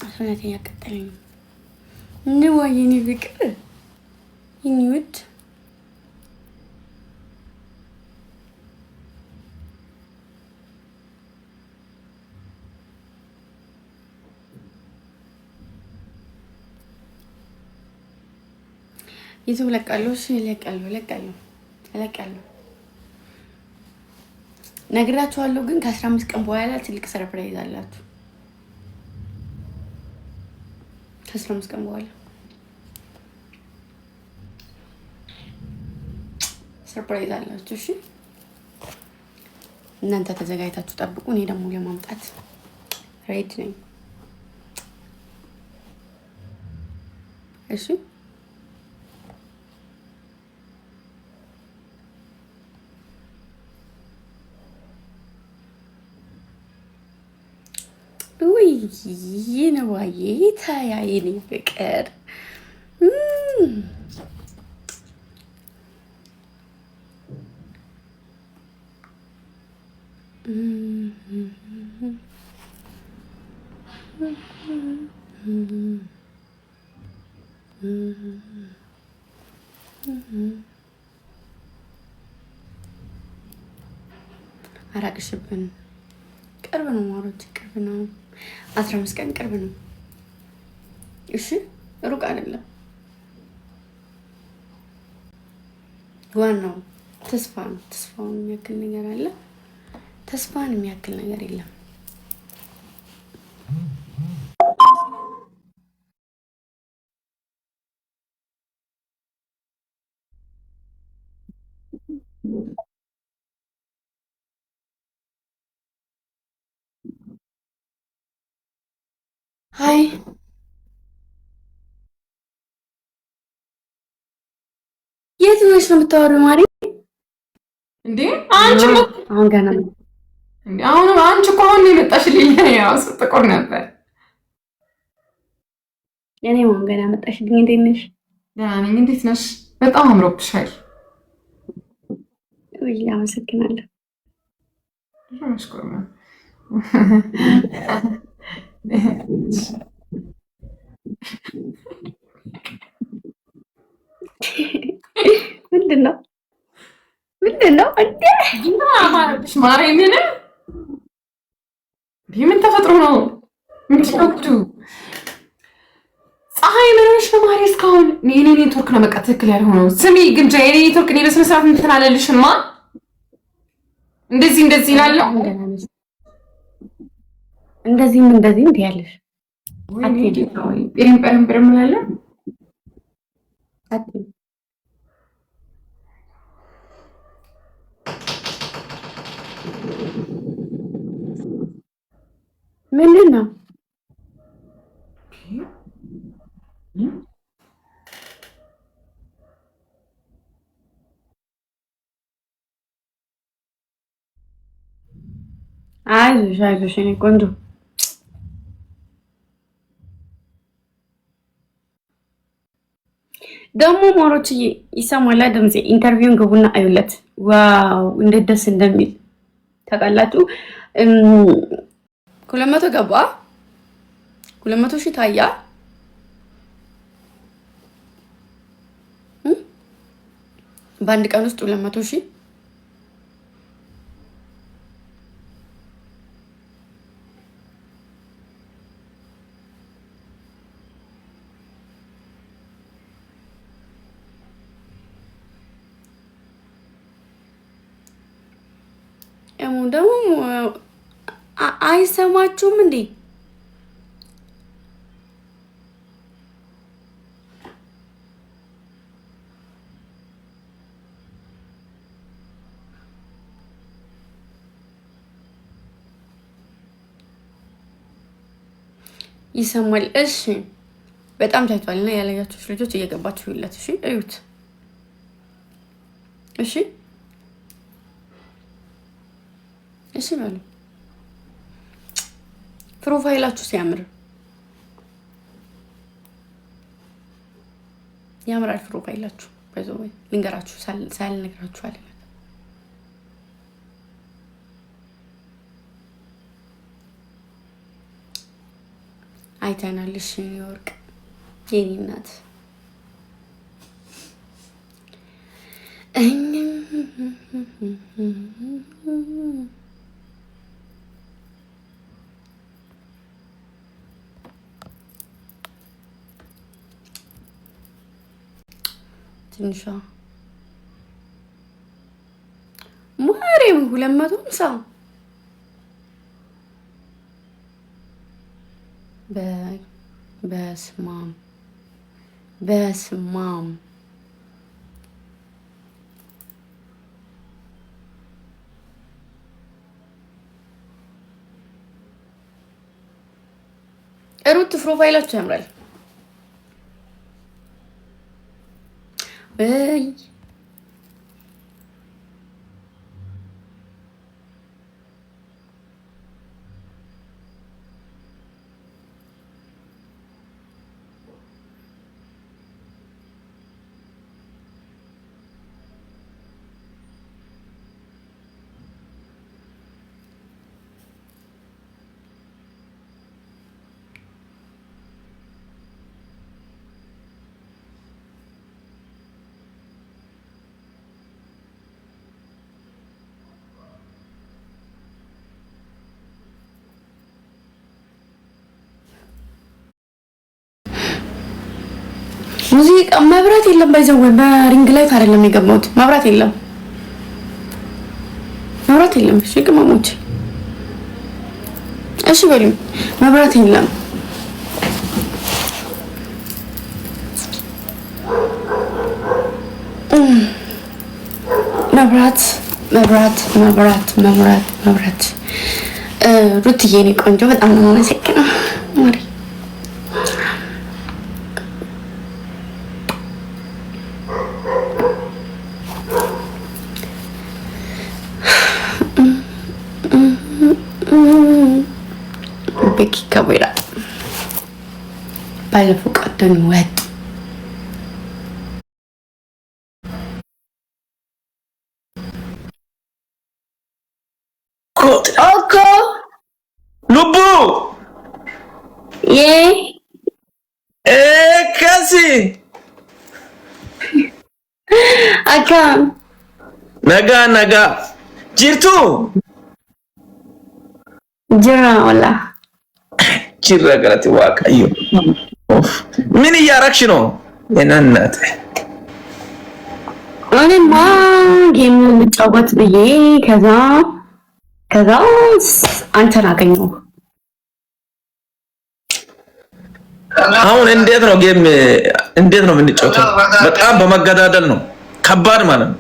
ሰውነቴን ያቀጠለኝ ነው የኔ ፍቅር የኔ ውድ ዩቲዩብ ለቃለሁ። እሺ ለቃለሁ ነግራችኋለሁ። ግን ከ15 ቀን በኋላ ትልቅ ሰርፕራይዝ አላችሁ። ከ15 ቀን በኋላ ሰርፕራይዝ አላችሁ። እሺ እናንተ ተዘጋጅታችሁ ጠብቁ። እኔ ደግሞ ለማምጣት ሬዲ ነኝ። እሺ ውይ ነዋዬ ታያ የኔ ፍቅር አራቅሽብን። ቅርብ ነው ማሮች፣ ቅርብ ነው። 15 ቀን ቅርብ ነው። እሺ ሩቅ አይደለም። ዋናው ተስፋ ነው። ተስፋውን የሚያክል ነገር አለ? ተስፋን የሚያክል ነገር የለም። ሀይ የት ነሽ ነው የምታወሪው? ማሪ እንዴ አንቺ አሁን ገና እንዴ አሁን አንቺ እኮ አሁን የመጣሽልኝ ያው ጥቁር ነበር። እኔ አሁን ገና መጣሽልኝ። እንዴት ነሽ? ደህና ነኝ። እንዴት ነሽ? በጣም አምሮብሻል። ውይ አመሰግናለሁ። አሽኮርማ ምንድን ነው እንዴ አማረብሽ ማርያምን። ምን ተፈጥሮ ነው? ምንድን ነው ጉዱ? ፀሐይ ምን ሆነሽ ነው ማሪ? እስካሁን የኔ ኔትወርክ ነው በቃ ትክክል ያልሆነው። ስሚ ግን የኔ ኔትወርክ እኔ በስነ ስርዓት እንትን አለልሽማ። እንደዚህ ይላል። እንደዚህ እንት ያለሽ ጴረም እላለሁ። ምንድን ነው? አይዞሽ የኔ ቆንጆ። ደግሞ ሞሮችዬ ይሰማላ ድምጼ። ኢንተርቪውን ግቡና አዩለት። ዋው እንዴት ደስ እንደሚል ታውቃላችሁ። 200 ገባ። 200 ሺህ ታያ። በአንድ ቀን ውስጥ 200 ሺህ ደግሞ አይሰማችሁም እንዴ? ይሰማል። እሺ በጣም ታይቷልና ያለያችሁ ልጆች እየገባችሁ ይለት። እሺ እዩት። እሺ እሺ በሉ። ፕሮፋይላችሁ ሲያምር ያምራል። ፕሮፋይላችሁ በዛው ልንገራችሁ ሳልነግራችሁ አይደለም። አይተናል። እሺ ኒውዮርክ የኔ እናት ትንሿ ማርያም 250 በስማም ሩት ፕሮፋይላችሁ ያምራል። በይ ሙዚቃ መብራት የለም። ባይዘው በሪንግ ላይት አይደለም የገባሁት። መብራት የለም። እሺ ቅመሞች እሺ በሉኝ። መብራት የለም። መብራት ሩትዬ የኔ ቆንጆ በጣም ነው የማመሰግነው። ማሪ ከቦይራ ባለፈው ቀደም ወጥ ኦኮ ሉቡ ካሲ አካም ነጋ ጅርቱ ጅራ ወላ ጅራ ገለቲ ዋቀዩ ምን እያረግሽ ነው? እናት እኔማ ጌም ልጫወት ብዬ ከዛ አንተን አገኘሁ። አሁን እንዴት ነው ጌም እንዴት ነው የምንጫወተው? በጣም በመገዳደል ነው። ከባድ ማለት ነው።